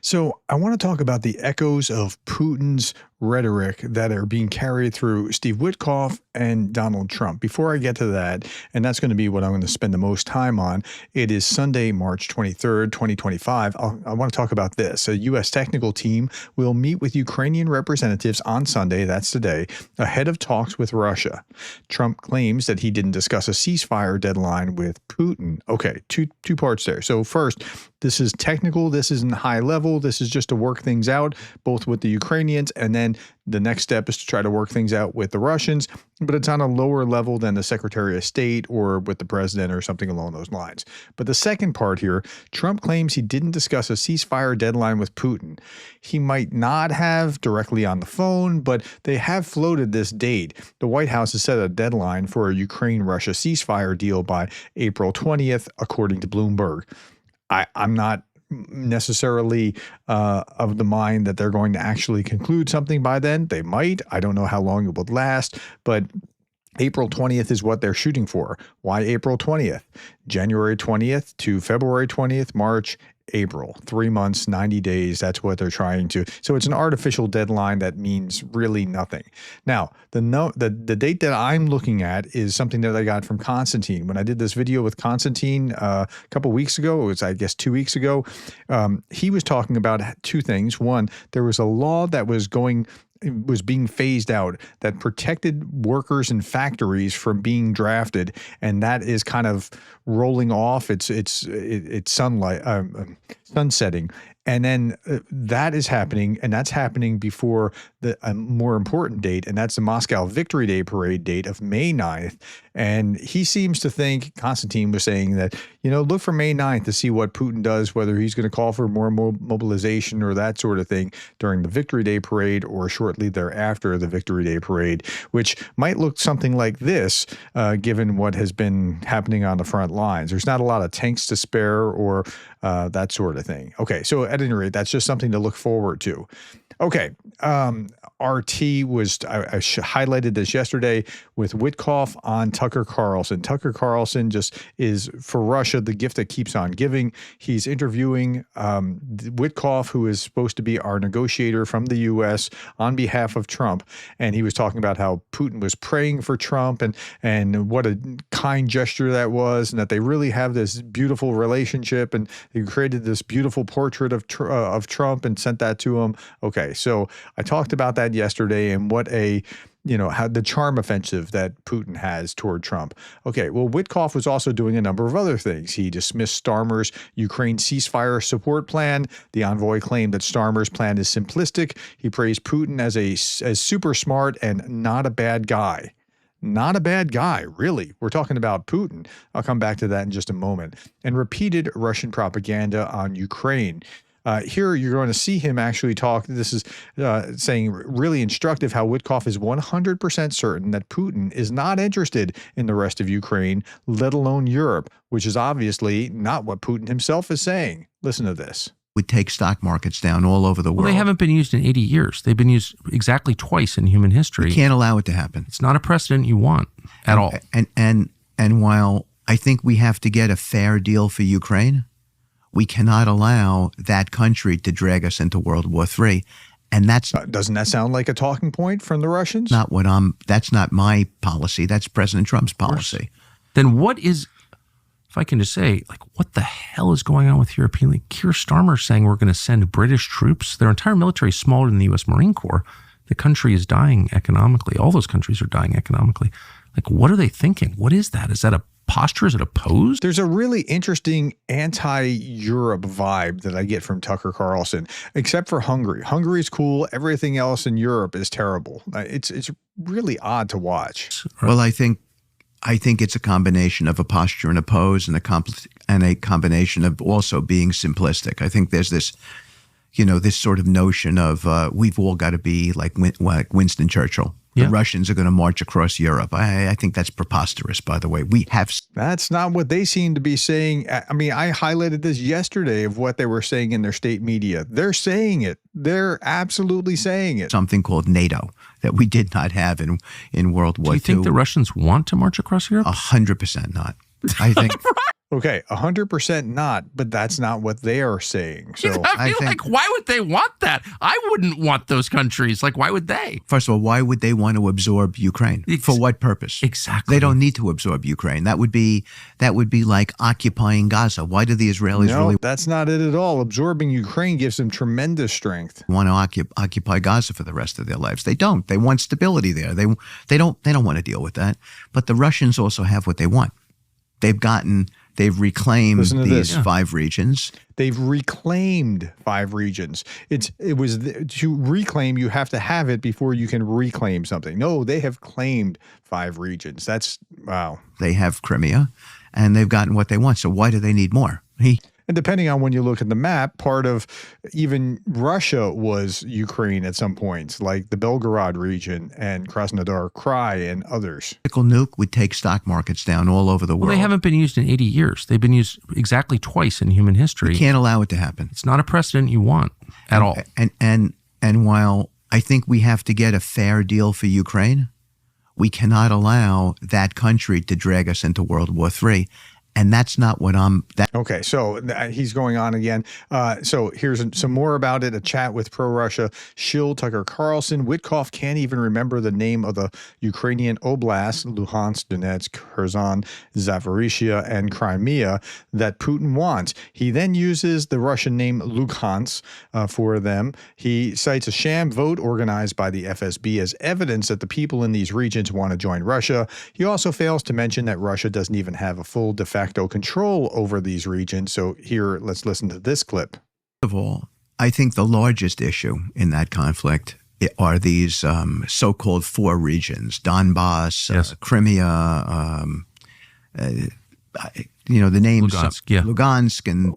So I want to talk about the echoes of Putin's rhetoric that are being carried through Steve Witkoff and Donald Trump. Before I get to that, and that's going to be what I'm going to spend the most time on, it is Sunday, March 23rd, 2025. I want to talk about this. A U.S. technical team will meet with Ukrainian representatives on Sunday, that's today, ahead of talks with Russia. Trump claims that he didn't discuss a ceasefire deadline with Putin. Okay, two parts there. So first, this is technical. This isn't high level. This is just to work things out, both with the Ukrainians, and then the next step is to try to work things out with the Russians, but it's on a lower level than the Secretary of State or with the president or something along those lines. But the second part here, Trump claims he didn't discuss a ceasefire deadline with Putin. He might not have directly on the phone, but they have floated this date. The White House has set a deadline for a Ukraine-Russia ceasefire deal by April 20th, according to Bloomberg. I'm not necessarily of the mind that they're going to actually conclude something by then. They might. I don't know how long it would last, but April 20th is what they're shooting for. Why April 20th? January 20th to February 20th, March, April, 3 months, 90 days. That's what they're trying to. So it's an artificial deadline that means really nothing. Now, the date that I'm looking at is something that I got from Constantine. When I did this video with Constantine a couple weeks ago, it was, I guess, 2 weeks ago, he was talking about two things. One, there was a law that was being phased out that protected workers in factories from being drafted, and that is kind of rolling off. It's sunsetting. And then that is happening, and that's happening before a more important date, and that's the Moscow Victory Day parade date of May 9th. And he seems to think, Constantine was saying that, look for May 9th to see what Putin does, whether he's going to call for more mobilization or that sort of thing during the Victory Day parade or shortly thereafter the Victory Day parade, which might look something like this, given what has been happening on the front lines. There's not a lot of tanks to spare or that sort of thing. Okay, so at any rate, that's just something to look forward to. Okay, RT was, I highlighted this yesterday with Witkoff on Tucker Carlson. Tucker Carlson just is, for Russia, the gift that keeps on giving. He's interviewing Witkoff, who is supposed to be our negotiator from the U.S. on behalf of Trump. And he was talking about how Putin was praying for Trump and what a kind gesture that was, and that they really have this beautiful relationship, and he created this beautiful portrait of Trump and sent that to him. Okay, so I talked about that yesterday and what how the charm offensive that Putin has toward Trump. Okay, well, Witkoff was also doing a number of other things. He dismissed Starmer's Ukraine ceasefire support plan. The envoy claimed that Starmer's plan is simplistic. He praised Putin as super smart and not a bad guy. Not a bad guy, really. We're talking about Putin. I'll come back to that in just a moment. And repeated Russian propaganda on Ukraine. Here you're going to see him actually talk. This is saying really instructive how Witkoff is 100% certain that Putin is not interested in the rest of Ukraine, let alone Europe, which is obviously not what Putin himself is saying. Listen to this. Would take stock markets down all over the world. Well, they haven't been used in 80 years. They've been used exactly twice in human history. You can't allow it to happen. It's not a precedent you want at all. And while I think we have to get a fair deal for Ukraine, we cannot allow that country to drag us into World War III. And that's doesn't that sound like a talking point from the Russians? That's not my policy. That's President Trump's policy. Then what is, if I can just say, what the hell is going on with European? Keir Starmer saying we're going to send British troops. Their entire military is smaller than the U.S. Marine Corps. The country is dying economically. All those countries are dying economically. What are they thinking? What is that? Is that a posture? Is it a pose? There's a really interesting anti-Europe vibe that I get from Tucker Carlson, except for Hungary. Hungary's cool. Everything else in Europe is terrible. It's really odd to watch. Well, I think it's a combination of a posture and a pose, and a combination of also being simplistic. I think there's this, this sort of notion of we've all got to be like Winston Churchill. The Russians are going to march across Europe. I think that's preposterous, by the way. That's not what they seem to be saying. I mean, I highlighted this yesterday of what they were saying in their state media. They're saying it. They're absolutely saying it. Something called NATO that we did not have in World War II. Do you think the Russians want to march across Europe? 100% not. I think Okay, 100% not, but that's not what they are saying. So I feel like, why would they want that? I wouldn't want those countries. Like, why would they? First of all, why would they want to absorb Ukraine? For what purpose? Exactly. They don't need to absorb Ukraine. That would be like occupying Gaza. Why do the Israelis really that's not it at all. Absorbing Ukraine gives them tremendous strength. want to occupy Gaza for the rest of their lives? They don't. They want stability there. They don't want to deal with that. But the Russians also have what they want. They've reclaimed these 5 regions. They've reclaimed 5 regions. To reclaim, you have to have it before you can reclaim something. No, they have claimed 5 regions. That's wow. They have Crimea, and they've gotten what they want. So why do they need more? And depending on when you look at the map, part of even Russia was Ukraine at some points, like the Belgorod region and Krasnodar Krai and others. Nuke would take stock markets down all over the world. Well, they haven't been used in 80 years. They've been used exactly twice in human history. You can't allow it to happen. It's not a precedent you want at all. And while I think we have to get a fair deal for Ukraine, we cannot allow that country to drag us into World War III. And that's not what Okay, so he's going on again. So here's some more about it. A chat with pro-Russia shill Tucker Carlson. Witkoff can't even remember the name of the Ukrainian oblasts, Luhansk, Donetsk, Kherson, Zaporizhia, and Crimea, that Putin wants. He then uses the Russian name Luhansk for them. He cites a sham vote organized by the FSB as evidence that the people in these regions want to join Russia. He also fails to mention that Russia doesn't even have a full de facto control over these regions. So here, let's listen to this clip. First of all, I think the largest issue in that conflict are these so-called 4 regions: Donbass, Crimea, the names Lugansk, and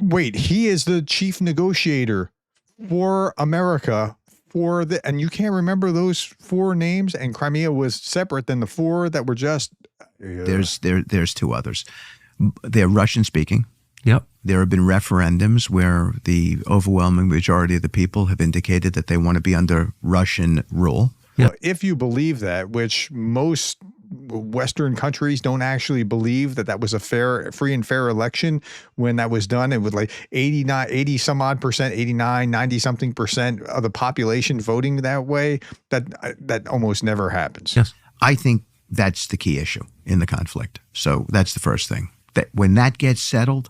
wait, he is the chief negotiator for America and you can't remember those 4 names, and Crimea was separate than the 4 that were just. There's 2 others. They're Russian speaking. Yep. There have been referendums where the overwhelming majority of the people have indicated that they want to be under Russian rule. Well, if you believe that, which most Western countries don't actually believe that was a free and fair election when that was done, and with like 80 some odd percent, 89, 90 something percent of the population voting that way, that almost never happens. Yes. I think that's the key issue in the conflict. So that's the first thing. That when that gets settled,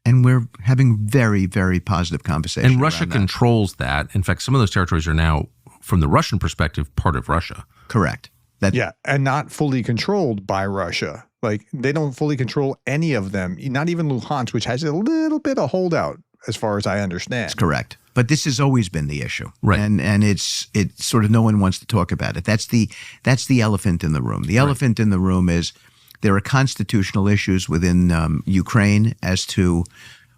and we're having very, very positive conversations. And Russia controls that. In fact, some of those territories are now, from the Russian perspective, part of Russia. Correct. And not fully controlled by Russia. Like, they don't fully control any of them, not even Luhansk, which has a little bit of holdout, as far as I understand. That's correct. But this has always been the issue. Right. And it's sort of no one wants to talk about it. That's the elephant in the room. The elephant in the room is there are constitutional issues within Ukraine as to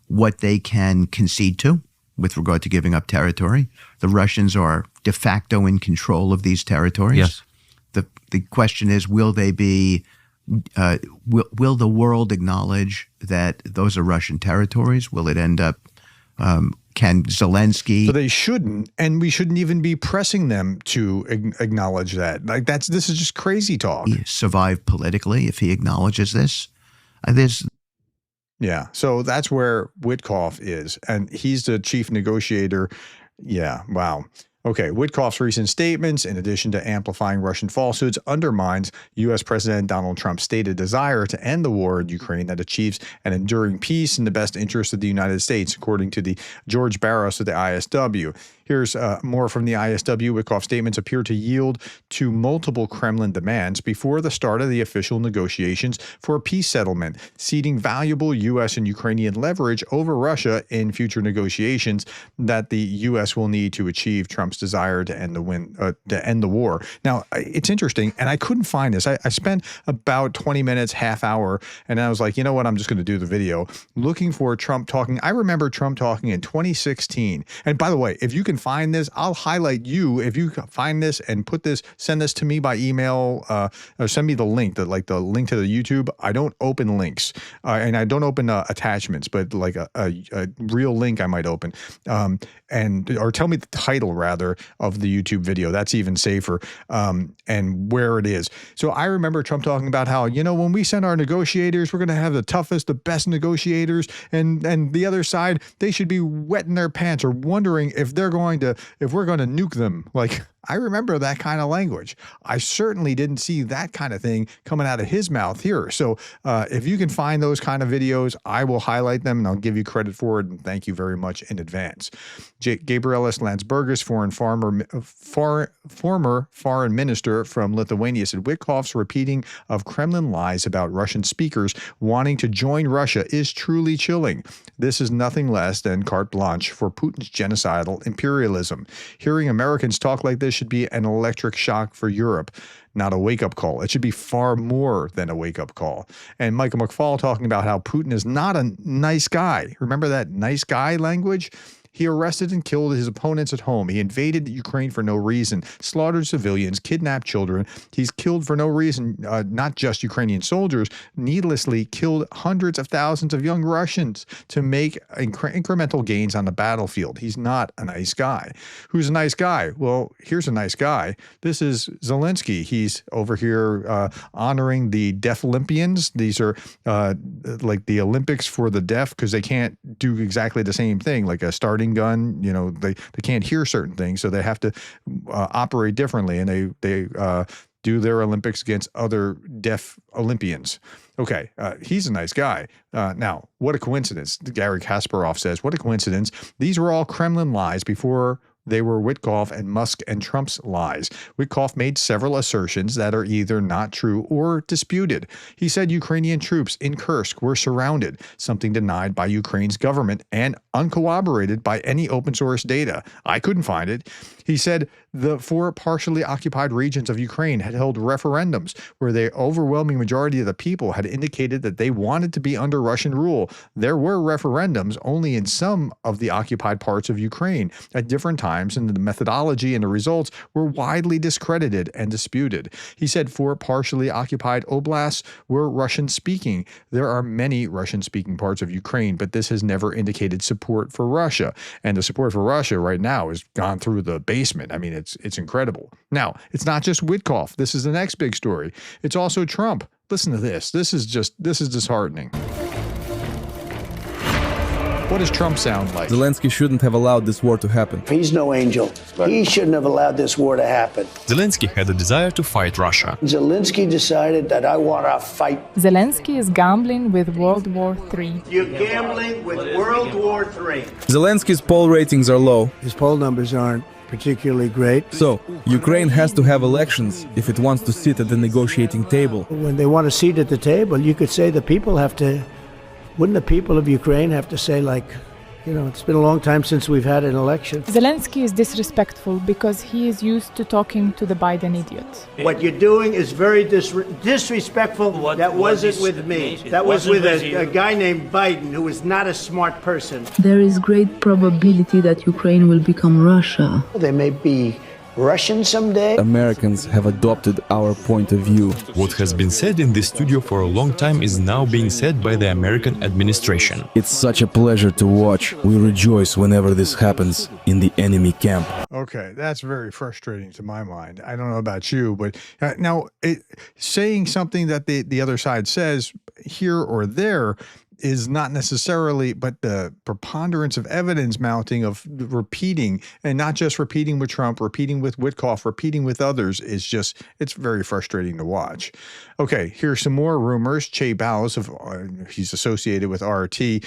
what they can concede to with regard to giving up territory. The Russians are de facto in control of these territories. Yes. The question is, will they be? Will the world acknowledge that those are Russian territories? Will it end up? Can Zelensky? So they shouldn't, and we shouldn't even be pressing them to acknowledge that. Like, this is just crazy talk. Survive politically if he acknowledges this. Yeah, so that's where Witkoff is, and he's the chief negotiator. Yeah, wow. Okay, Witkoff's recent statements, in addition to amplifying Russian falsehoods, undermines U.S. President Donald Trump's stated desire to end the war in Ukraine that achieves an enduring peace in the best interest of the United States, according to the George Barros of the ISW. Here's more from the ISW. Witkoff's statements appear to yield to multiple Kremlin demands before the start of the official negotiations for a peace settlement, ceding valuable U.S. and Ukrainian leverage over Russia in future negotiations that the U.S. will need to achieve Trump's desire to end the war. Now, it's interesting, and I couldn't find this. I spent about 20 minutes, half hour, and I was like, you know what? I'm just going to do the video looking for Trump talking. I remember Trump talking in 2016. And by the way, if you can find this, I'll highlight you. If you find this and send this to me by email, or send me the link, the link to the YouTube. I don't open links, and I don't open attachments, but like a real link I might open, or tell me the title rather. rather, of the YouTube video. That's even safer, and where it is. So I remember Trump talking about how, when we send our negotiators, we're going to have the toughest, the best negotiators, and the other side, they should be wetting their pants or wondering if we're going to nuke them. Like, I remember that kind of language. I certainly didn't see that kind of thing coming out of his mouth here. So if you can find those kind of videos, I will highlight them and I'll give you credit for it. And thank you very much in advance. Gabrielis Landsbergis, former foreign minister from Lithuania, said Witkoff's repeating of Kremlin lies about Russian speakers wanting to join Russia is truly chilling. This is nothing less than carte blanche for Putin's genocidal imperialism. Hearing Americans talk like this should be an electric shock for Europe, not a wake-up call. It should be far more than a wake-up call. And Michael McFaul talking about how Putin is not a nice guy. Remember that nice guy language? He arrested and killed his opponents at home. He invaded Ukraine for no reason, slaughtered civilians, kidnapped children. He's killed for no reason, not just Ukrainian soldiers, needlessly killed hundreds of thousands of young Russians to make incremental gains on the battlefield. He's not a nice guy. Who's a nice guy? Well, here's a nice guy. This is Zelensky. He's over here honoring the deaf Olympians. These are like the Olympics for the deaf because they can't do exactly the same thing, like a starting gun. They can't hear certain things, so they have to operate differently, and they do their Olympics against other deaf Olympians. Okay, he's a nice guy. Now, what a coincidence. Gary Kasparov says, what a coincidence. These were all Kremlin lies before they were Witkoff and Musk and Trump's lies. Witkoff made several assertions that are either not true or disputed. He said Ukrainian troops in Kursk were surrounded, something denied by Ukraine's government and uncorroborated by any open source data. I couldn't find it. He said the 4 partially occupied regions of Ukraine had held referendums where the overwhelming majority of the people had indicated that they wanted to be under Russian rule. There were referendums only in some of the occupied parts of Ukraine at different times, and the methodology and the results were widely discredited and disputed. He said 4 partially occupied oblasts were Russian-speaking. There are many Russian-speaking parts of Ukraine, but this has never indicated support for Russia. And the support for Russia right now has gone through the basement. I mean, it's incredible. Now, it's not just Witkoff. This is the next big story. It's also Trump. Listen to this. This is disheartening. What does Trump sound like? Zelensky shouldn't have allowed this war to happen. He's no angel. He shouldn't have allowed this war to happen. Zelensky had a desire to fight Russia. Zelensky decided that I want to fight. Zelensky is gambling with World War III. You're gambling with World War III. Zelensky's poll ratings are low. His poll numbers aren't particularly great. So, Ukraine has to have elections if it wants to sit at the negotiating table. When they want a seat at the table, you could say the people have to... Wouldn't the people of Ukraine have to say, like, it's been a long time since we've had an election? Zelensky is disrespectful because he is used to talking to the Biden idiot. What you're doing is very disrespectful. That wasn't with me. That was with a guy named Biden, who is not a smart person. There is great probability that Ukraine will become Russia. They may be Russian someday. Americans have adopted our point of view. What has been said in this studio for a long time is now being said by the American administration. It's such a pleasure to watch. We rejoice whenever this happens in the enemy camp. Okay, that's very frustrating to my mind. I don't know about you, but now saying something that the other side says here or there is not necessarily, but the preponderance of evidence mounting of repeating, and not just repeating with Trump, repeating with Witkoff, repeating with others, is just, it's very frustrating to watch. Okay, here's some more rumors. Che Baus, he's associated with RT.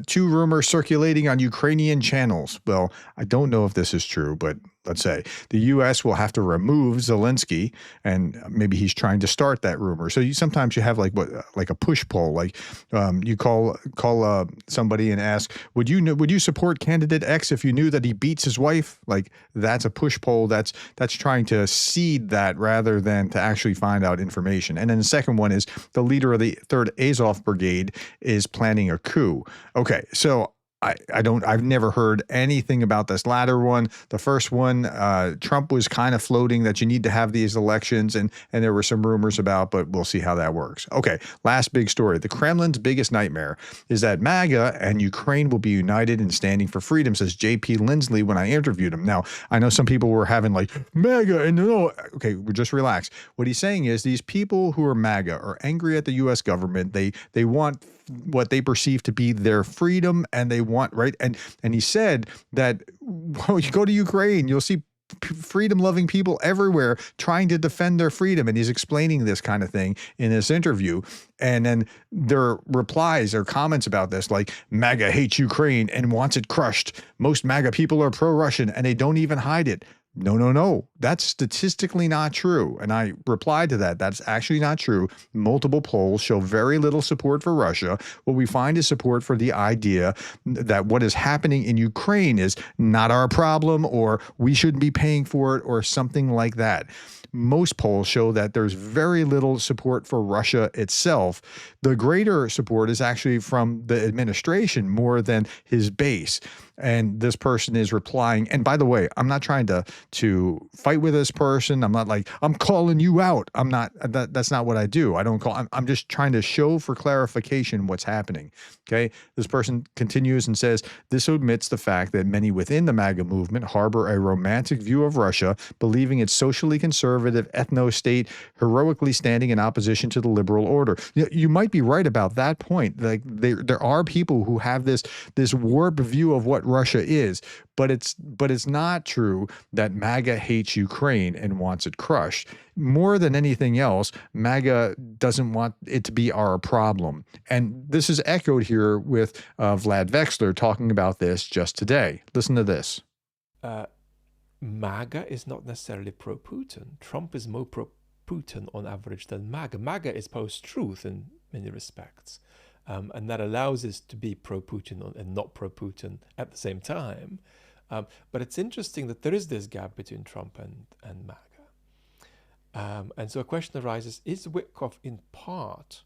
2 rumors circulating on Ukrainian channels. Well, I don't know if this is true, but let's say the U.S. will have to remove Zelensky, and maybe he's trying to start that rumor. So sometimes you have like a push pull, like you call somebody and ask, would you support candidate X if you knew that he beats his wife? Like, that's a push pull. That's trying to seed that rather than to actually find out information. And then the second one is the leader of the 3rd Azov Brigade is planning a coup. Okay, so I've never heard anything about this latter one. The first one, Trump was kind of floating that you need to have these elections, and there were some rumors about, but we'll see how that works. Okay, last big story. The Kremlin's biggest nightmare is that MAGA and Ukraine will be united in standing for freedom, says J.P. Lindsley when I interviewed him. Now, I know some people were having like, MAGA, and no, okay, just relax. What he's saying is these people who are MAGA are angry at the U.S. government. They want what they perceive to be their freedom, and they want, right? And he said that, well, you go to Ukraine, you'll see freedom-loving people everywhere trying to defend their freedom. And he's explaining this kind of thing in this interview. And then there are replies or comments about this, like MAGA hates Ukraine and wants it crushed. Most MAGA people are pro-Russian and they don't even hide it. No. That's statistically not true. And I replied to that. That's actually not true. Multiple polls show very little support for Russia. What we find is support for the idea that what is happening in Ukraine is not our problem, or we shouldn't be paying for it, or something like that. Most polls show that there's very little support for Russia itself. The greater support is actually from the administration more than his base. And this person is replying. And by the way, I'm not trying to fight with this person. I'm not like, I'm calling you out. I'm not, that's not what I do. I don't call, I'm just trying to show for clarification what's happening. Okay. This person continues and says, this omits the fact that many within the MAGA movement harbor a romantic view of Russia, believing it's socially conservative ethno-state, heroically standing in opposition to the liberal order. You might be right about that point. Like there are people who have this warped view of what Russia is, but it's not true that MAGA hates Ukraine and wants it crushed. More than anything else, MAGA doesn't want it to be our problem. And this is echoed here with Vlad Vexler talking about this just today. Listen to this. MAGA is not necessarily pro-Putin. Trump is more pro-Putin on average than MAGA. MAGA is post-truth in many respects. And that allows us to be pro-Putin and not pro-Putin at the same time. But it's interesting that there is this gap between Trump and MAGA. And so a question arises, is Witkoff in part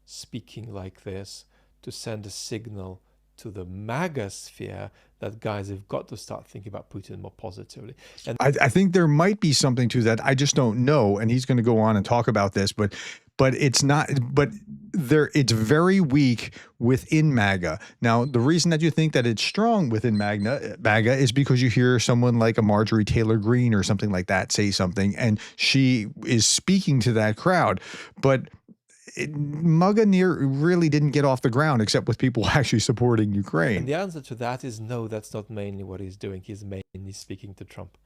speaking like this to send a signal to the MAGA sphere that, guys, have got to start thinking about Putin more positively? And I think there might be something to that. I just don't know. And he's going to go on and talk about this, but it's not, but it's very weak within MAGA. Now, the reason that you think that it's strong within MAGA is because you hear someone like a Marjorie Taylor Greene or something like that say something, and she is speaking to that crowd. But MAGA really didn't get off the ground except with people actually supporting Ukraine. And the answer to that is no, that's not mainly what he's doing. He's mainly speaking to Trump.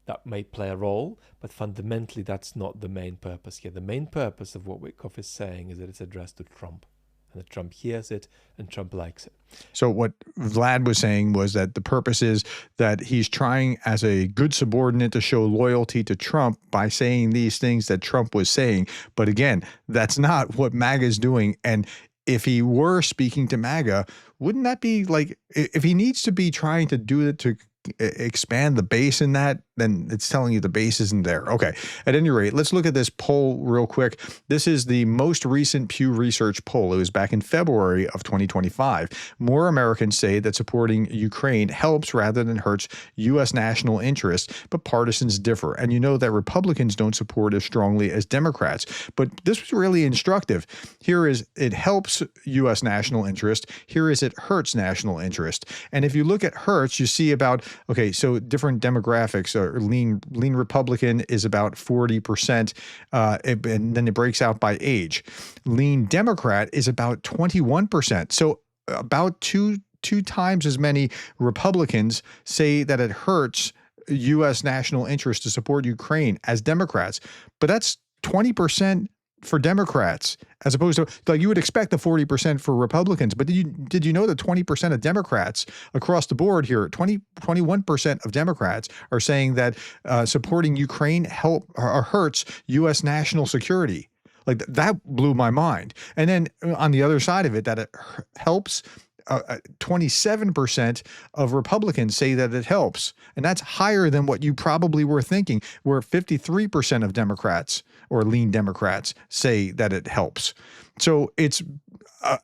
That may play a role, but fundamentally that's not the main purpose here. The main purpose of what Witkoff is saying is that it's addressed to Trump, and that Trump hears it and Trump likes it. So what Vlad was saying was that the purpose is that he's trying as a good subordinate to show loyalty to Trump by saying these things that Trump was saying. But again, that's not what MAGA is doing. And if he were speaking to MAGA, wouldn't that be like, if he needs to be trying to do it to expand the base in that, then it's telling you the base isn't there. Okay. At any rate, let's look at this poll real quick. This is the most recent Pew Research poll. It was back in February of 2025. More Americans say that supporting Ukraine helps rather than hurts U.S. national interests, but partisans differ. And you know that Republicans don't support as strongly as Democrats. But this was really instructive. Here is it helps U.S. national interest. Here is it hurts national interest. And if you look at hurts, you see about, okay, so different demographics. Lean Republican is about 40%, and then it breaks out by age. Lean Democrat is about 21%. So about two times as many Republicans say that it hurts U.S. national interest to support Ukraine as Democrats. But that's 20% for Democrats, as opposed to, like, you would expect the 40% for Republicans. But did you know that 20% of Democrats across the board here, 21% of Democrats are saying that supporting Ukraine hurts U.S. national security? Like, that blew my mind. And then on the other side of it, that it helps. 27% of Republicans say that it helps. And that's higher than what you probably were thinking, where 53% of Democrats or lean Democrats say that it helps. So it's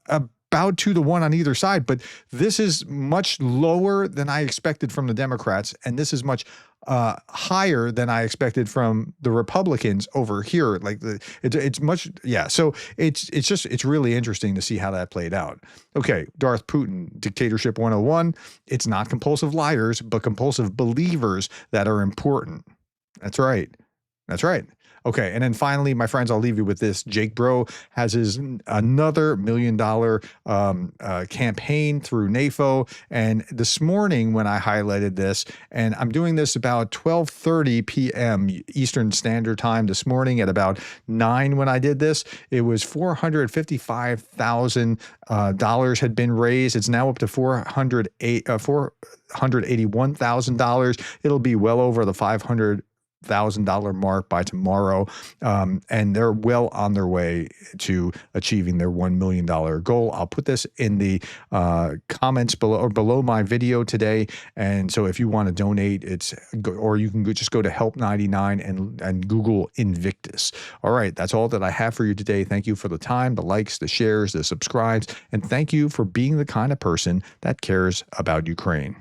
a about 2-1 on either side, but this is much lower than I expected from the Democrats, and this is much higher than I expected from the Republicans over here. Like it's much, yeah. So it's really interesting to see how that played out. Okay, Darth Putin, Dictatorship 101. It's not compulsive liars, but compulsive believers that are important. That's right. That's right. Okay, and then finally, my friends, I'll leave you with this. Jake Bro has his another $1 million campaign through NAFO. And this morning when I highlighted this, and I'm doing this about 12:30 p.m. Eastern Standard Time this morning at about 9 when I did this, it was $455,000 had been raised. It's now up to $481,000. It'll be well over the $500,000 mark by tomorrow, and they're well on their way to achieving their $1 million goal. I'll put this in the comments below my video today, and so if you want to donate, or you can just go to Help 99 and Google Invictus. All right, that's all that I have for you today. Thank you for the time, the likes, the shares, the subscribes, and thank you for being the kind of person that cares about Ukraine.